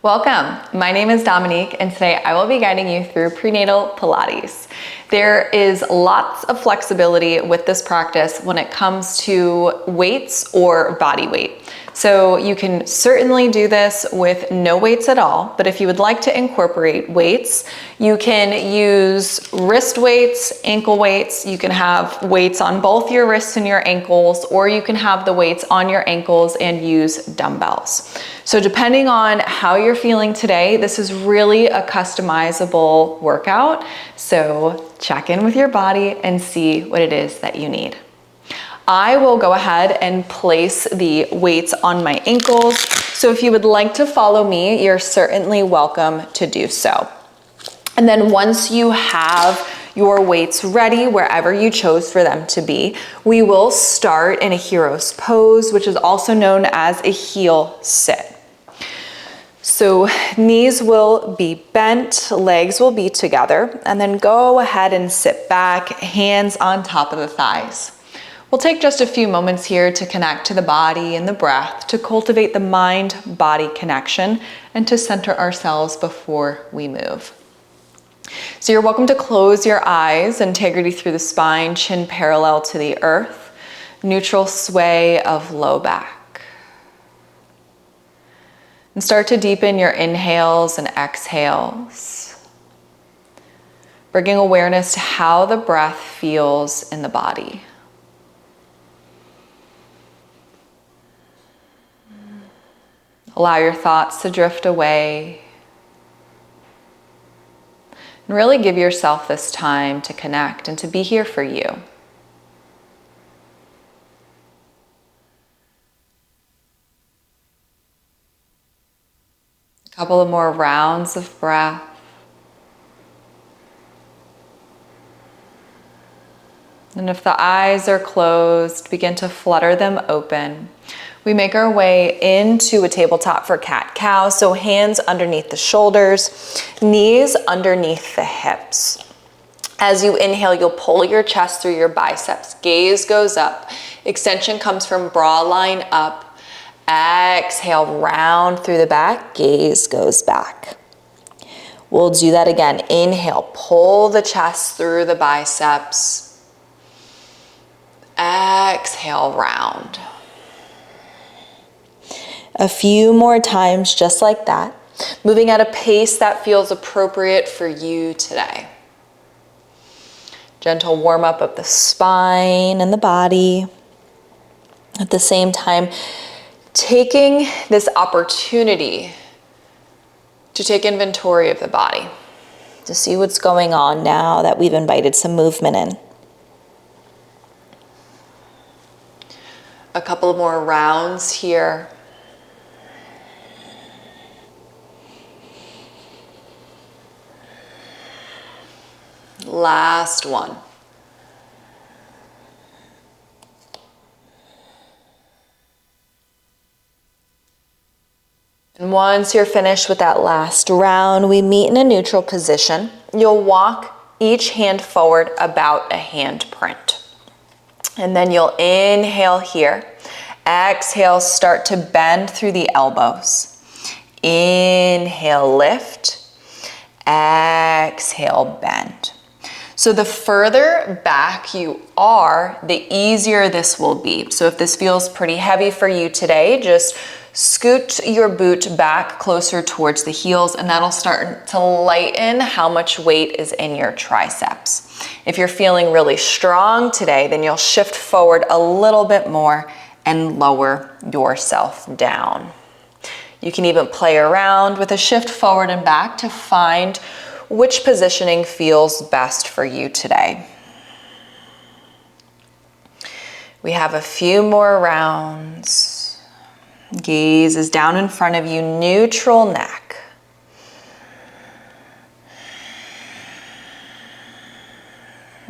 Welcome, my name is Dominique and today I will be guiding you through Prenatal Pilates. There is lots of flexibility with this practice when it comes to weights or body weight. So you can certainly do this with no weights at all, but if you would like to incorporate weights, you can use wrist weights, ankle weights. You can have weights on both your wrists and your ankles, or you can have the weights on your ankles and use dumbbells. So depending on how you're feeling today, this is really a customizable workout. So check in with your body and see what it is that you need. I will go ahead and place the weights on my ankles. So if you would like to follow me, you're certainly welcome to do so. And then once you have your weights ready, wherever you chose for them to be, we will start in a hero's pose, which is also known as a heel sit. So knees will be bent, legs will be together, and then go ahead and sit back, hands on top of the thighs. We'll take just a few moments here to connect to the body and the breath, to cultivate the mind-body connection, and to center ourselves before we move. So you're welcome to close your eyes, integrity through the spine, chin parallel to the earth, neutral sway of low back. And start to deepen your inhales and exhales, bringing awareness to how the breath feels in the body. Allow your thoughts to drift away. And really give yourself this time to connect and to be here for you. A couple of more rounds of breath. And if the eyes are closed, begin to flutter them open. We make our way into a tabletop for cat-cow, so hands underneath the shoulders, knees underneath the hips. As you inhale, you'll pull your chest through your biceps. Gaze goes up. Extension comes from bra line up. Exhale, round through the back. Gaze goes back. We'll do that again. Inhale, pull the chest through the biceps. Exhale, round. A few more times just like that, moving at a pace that feels appropriate for you today. Gentle warm up of the spine and the body. At the same time, taking this opportunity to take inventory of the body, to see what's going on now that we've invited some movement in. A couple more rounds here. Last one. And once you're finished with that last round, we meet in a neutral position. You'll walk each hand forward about a hand print. And then you'll inhale here. Exhale, start to bend through the elbows. Inhale, lift. Exhale, bend. So the further back you are, the easier this will be. So if this feels pretty heavy for you today, just scoot your boot back closer towards the heels, and that'll start to lighten how much weight is in your triceps. If you're feeling really strong today, then you'll shift forward a little bit more and lower yourself down. You can even play around with a shift forward and back to find which positioning feels best for you today. We have a few more rounds. Gaze is down in front of you, neutral neck.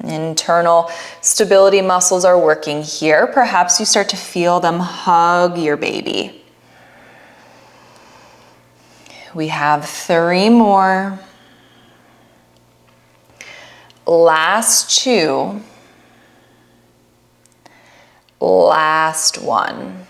Internal stability muscles are working here. Perhaps you start to feel them hug your baby. We have 3 more. Last 2. Last 1.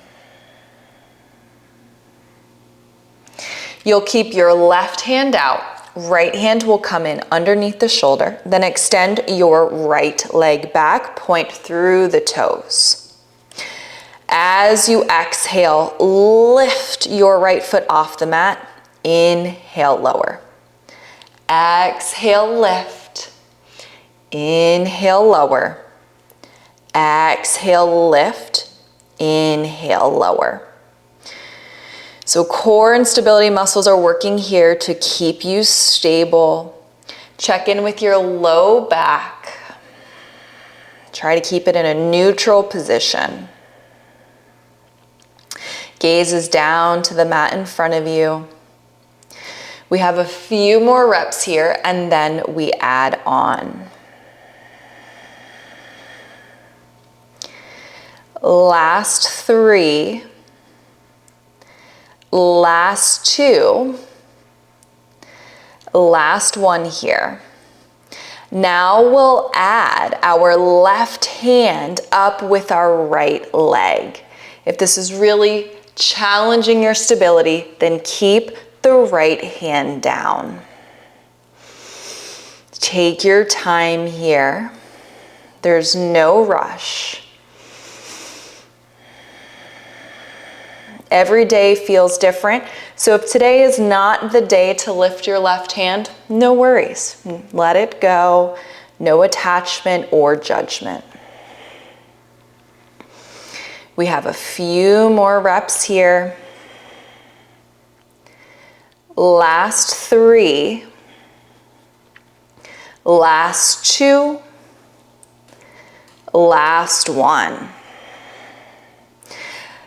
You'll keep your left hand out. Right hand will come in underneath the shoulder. Then extend your right leg back, point through the toes. As you exhale, lift your right foot off the mat. Inhale, lower. Exhale, lift. Inhale, lower. Exhale, lift. Inhale, lower. So core and stability muscles are working here to keep you stable. Check in with your low back. Try to keep it in a neutral position. Gaze is down to the mat in front of you. We have a few more reps here and then we add on. Last 3. Last 2, last 1 here. Now we'll add our left hand up with our right leg. If this is really challenging your stability, then keep the right hand down. Take your time here. There's no rush. Every day feels different. So if today is not the day to lift your left hand, no worries. Let it go. No attachment or judgment. We have a few more reps here. Last 3. Last 2. Last 1.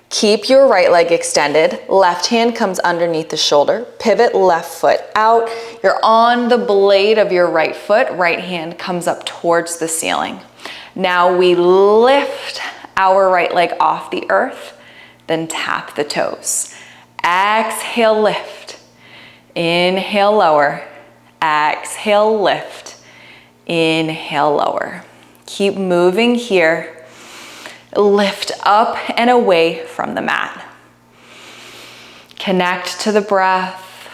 Keep your right leg extended. Left hand comes underneath the shoulder. Pivot left foot out. You're on the blade of your right foot. Right hand comes up towards the ceiling. Now we lift our right leg off the earth, then tap the toes. Exhale, lift. Inhale, lower. Exhale, lift. Inhale, lower. Keep moving here. Lift up and away from the mat. Connect to the breath.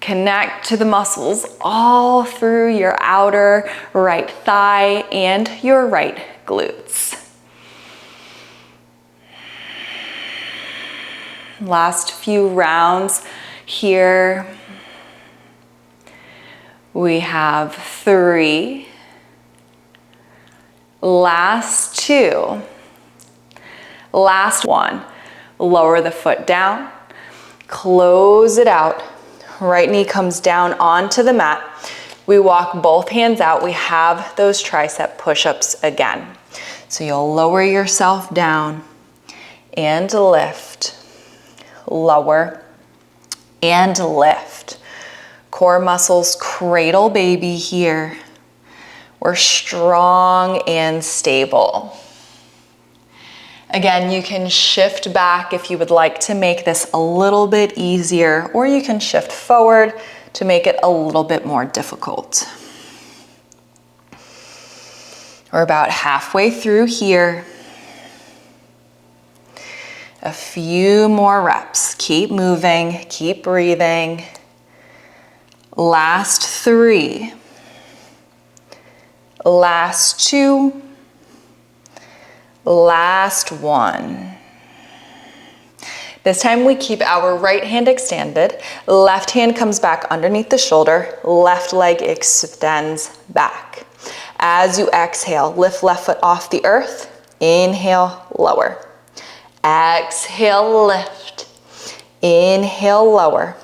Connect to the muscles all through your outer right thigh and your right glutes. Last few rounds here. We have 3. Last 2, last 1. Lower the foot down, close it out. Right knee comes down onto the mat. We walk both hands out. We have those tricep push-ups again. So you'll lower yourself down and lift, lower and lift. Core muscles cradle baby here. We're strong and stable. Again, you can shift back if you would like to make this a little bit easier, or you can shift forward to make it a little bit more difficult. We're about halfway through here. A few more reps. Keep moving, keep breathing. Last 3. Last 2, last 1. This time we keep our right hand extended, left hand comes back underneath the shoulder, left leg extends back. As you exhale, lift left foot off the earth, inhale, lower. Exhale, lift, inhale, lower.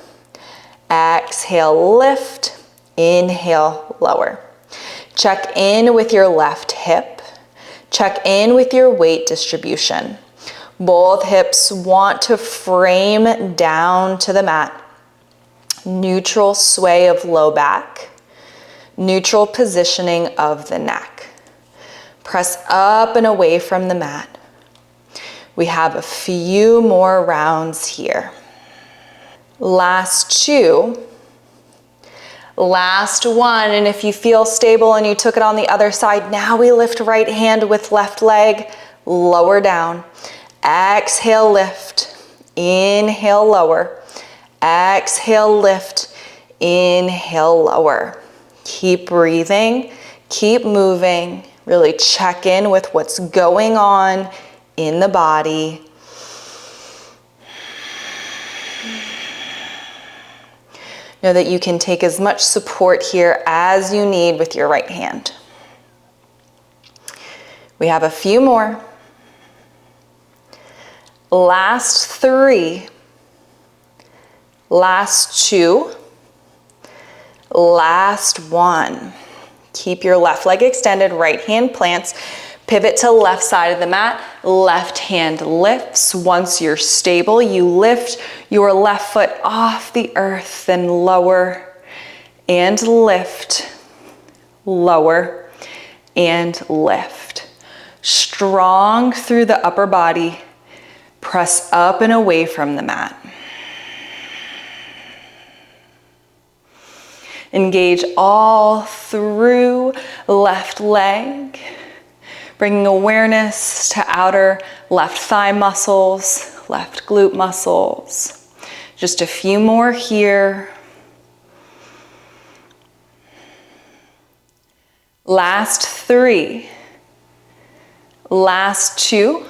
Exhale, lift, inhale, lower. Check in with your left hip. Check in with your weight distribution. Both hips want to frame down to the mat. Neutral sway of low back. Neutral positioning of the neck. Press up and away from the mat. We have a few more rounds here. Last 2. Last 1, and if you feel stable and you took it on the other side, now we lift right hand with left leg, lower down. Exhale, lift. Inhale, lower. Exhale, lift. Inhale, lower. Keep breathing, keep moving. Really check in with what's going on in the body. Know that you can take as much support here as you need with your right hand. We have a few more. Last 3. Last 2. Last 1. Keep your left leg extended, right hand plants. Pivot to left side of the mat, left hand lifts. Once you're stable, you lift your left foot off the earth, then lower and lift, lower and lift. Strong through the upper body, press up and away from the mat. Engage all through left leg. Bringing awareness to outer left thigh muscles, left glute muscles. Just a few more here. Last 3. Last 2.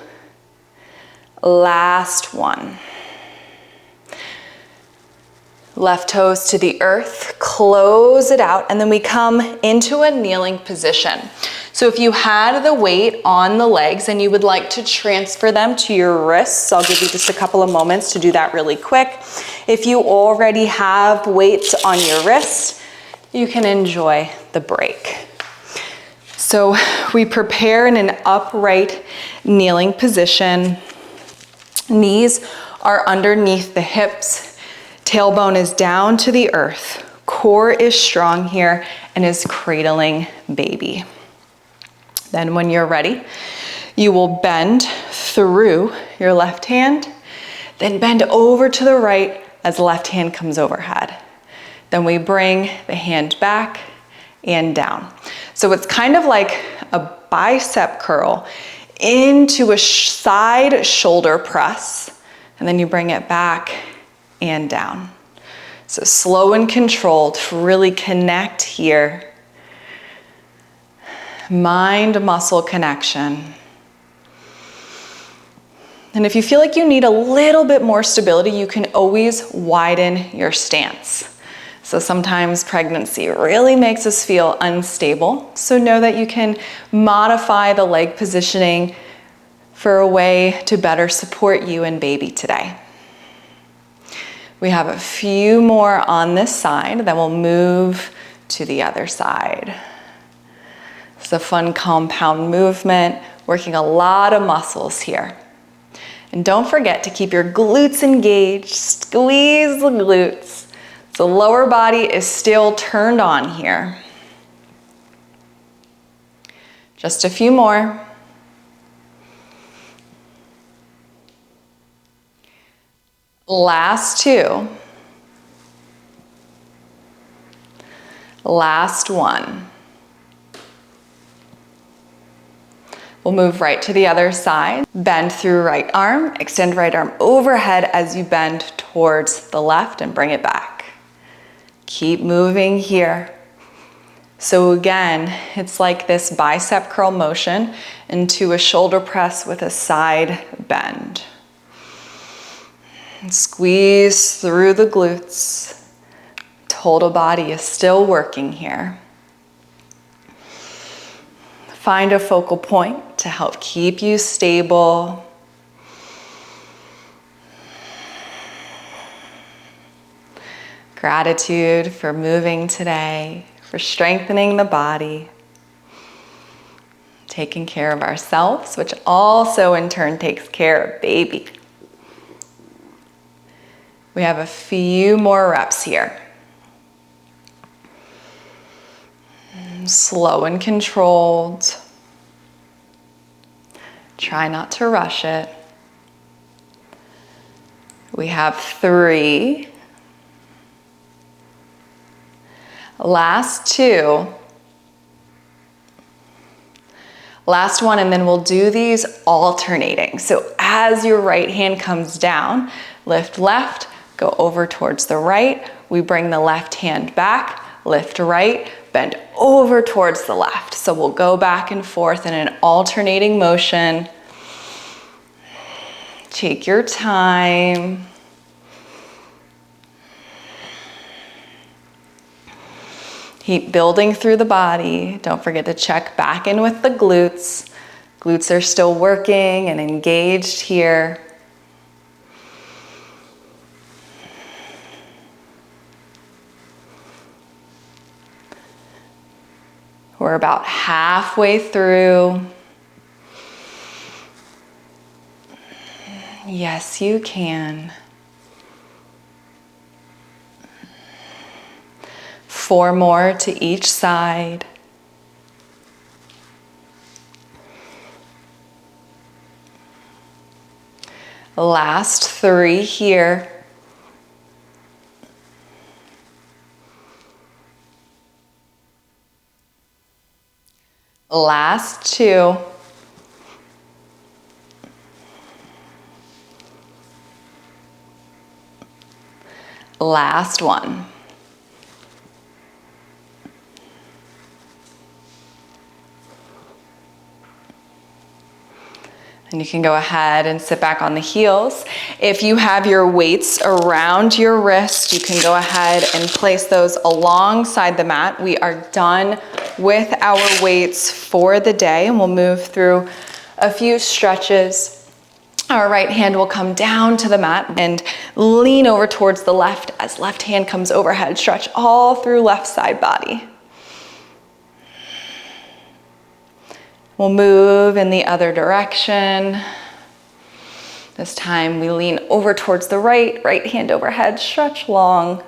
Last 1. Left toes to the earth, close it out, and then we come into a kneeling position. So if you had the weight on the legs and you would like to transfer them to your wrists, I'll give you just a couple of moments to do that really quick. If you already have weights on your wrists, you can enjoy the break. So we prepare in an upright kneeling position. Knees are underneath the hips. Tailbone is down to the earth. Core is strong here and is cradling baby. Then when you're ready, you will bend through your left hand, then bend over to the right as the left hand comes overhead. Then we bring the hand back and down. So it's kind of like a bicep curl into a side shoulder press, and then you bring it back and down. So slow and controlled to really connect here. Mind-muscle connection. And if you feel like you need a little bit more stability, you can always widen your stance. So sometimes pregnancy really makes us feel unstable. So know that you can modify the leg positioning for a way to better support you and baby today. We have a few more on this side, then we'll move to the other side. It's a fun compound movement, working a lot of muscles here. And don't forget to keep your glutes engaged, squeeze the glutes. So lower body is still turned on here. Just a few more. Last 2. Last 1. We'll move right to the other side. Bend through right arm, extend right arm overhead as you bend towards the left and bring it back. Keep moving here. So again, it's like this bicep curl motion into a shoulder press with a side bend. And squeeze through the glutes. Total body is still working here. Find a focal point to help keep you stable. Gratitude for moving today, for strengthening the body, taking care of ourselves, which also in turn takes care of baby. We have a few more reps here. Slow and controlled. Try not to rush it. We have 3. Last 2. Last 1, and then we'll do these alternating. So as your right hand comes down, lift left, go over towards the right. We bring the left hand back, lift right, bend over towards the left. So we'll go back and forth in an alternating motion. Take your time. Keep building through the body. Don't forget to check back in with the glutes. Glutes are still working and engaged here. We're about halfway through. Yes, you can. 4 more to each side. Last 3 here. Last 2. Last 1. And you can go ahead and sit back on the heels. If you have your weights around your wrist, you can go ahead and place those alongside the mat. We are done with our weights for the day, and we'll move through a few stretches. Our right hand will come down to the mat and lean over towards the left as left hand comes overhead. Stretch all through left side body. We'll move in the other direction. This time we lean over towards the right, right hand overhead, stretch long.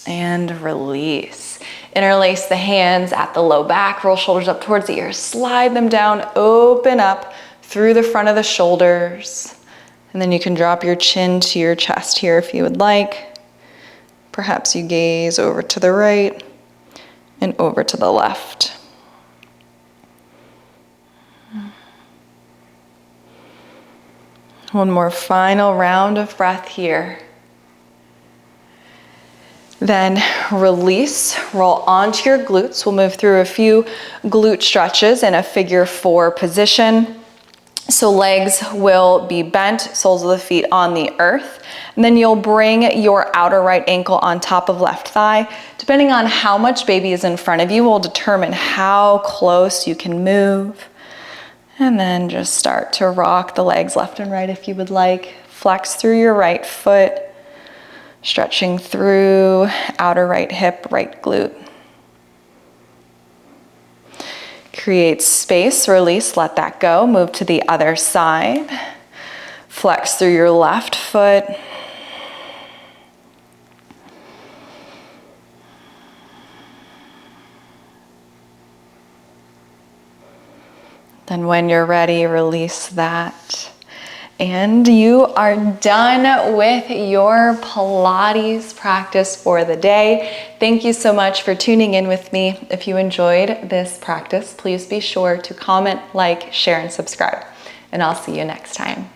And release. Interlace the hands at the low back, roll shoulders up towards the ears, slide them down, open up through the front of the shoulders. And then you can drop your chin to your chest here if you would like. Perhaps you gaze over to the right and over to the left. One more final round of breath here. Then release, roll onto your glutes. We'll move through a few glute stretches in a figure 4 position. So legs will be bent, soles of the feet on the earth. And then you'll bring your outer right ankle on top of left thigh. Depending on how much baby is in front of you will determine how close you can move. And then just start to rock the legs left and right if you would like. Flex through your right foot, stretching through outer right hip, right glute. Create space, release, let that go. Move to the other side. Flex through your left foot. Then when you're ready, release that. And you are done with your Pilates practice for the day. Thank you so much for tuning in with me. If you enjoyed this practice, please be sure to comment, like, share, and subscribe. And I'll see you next time.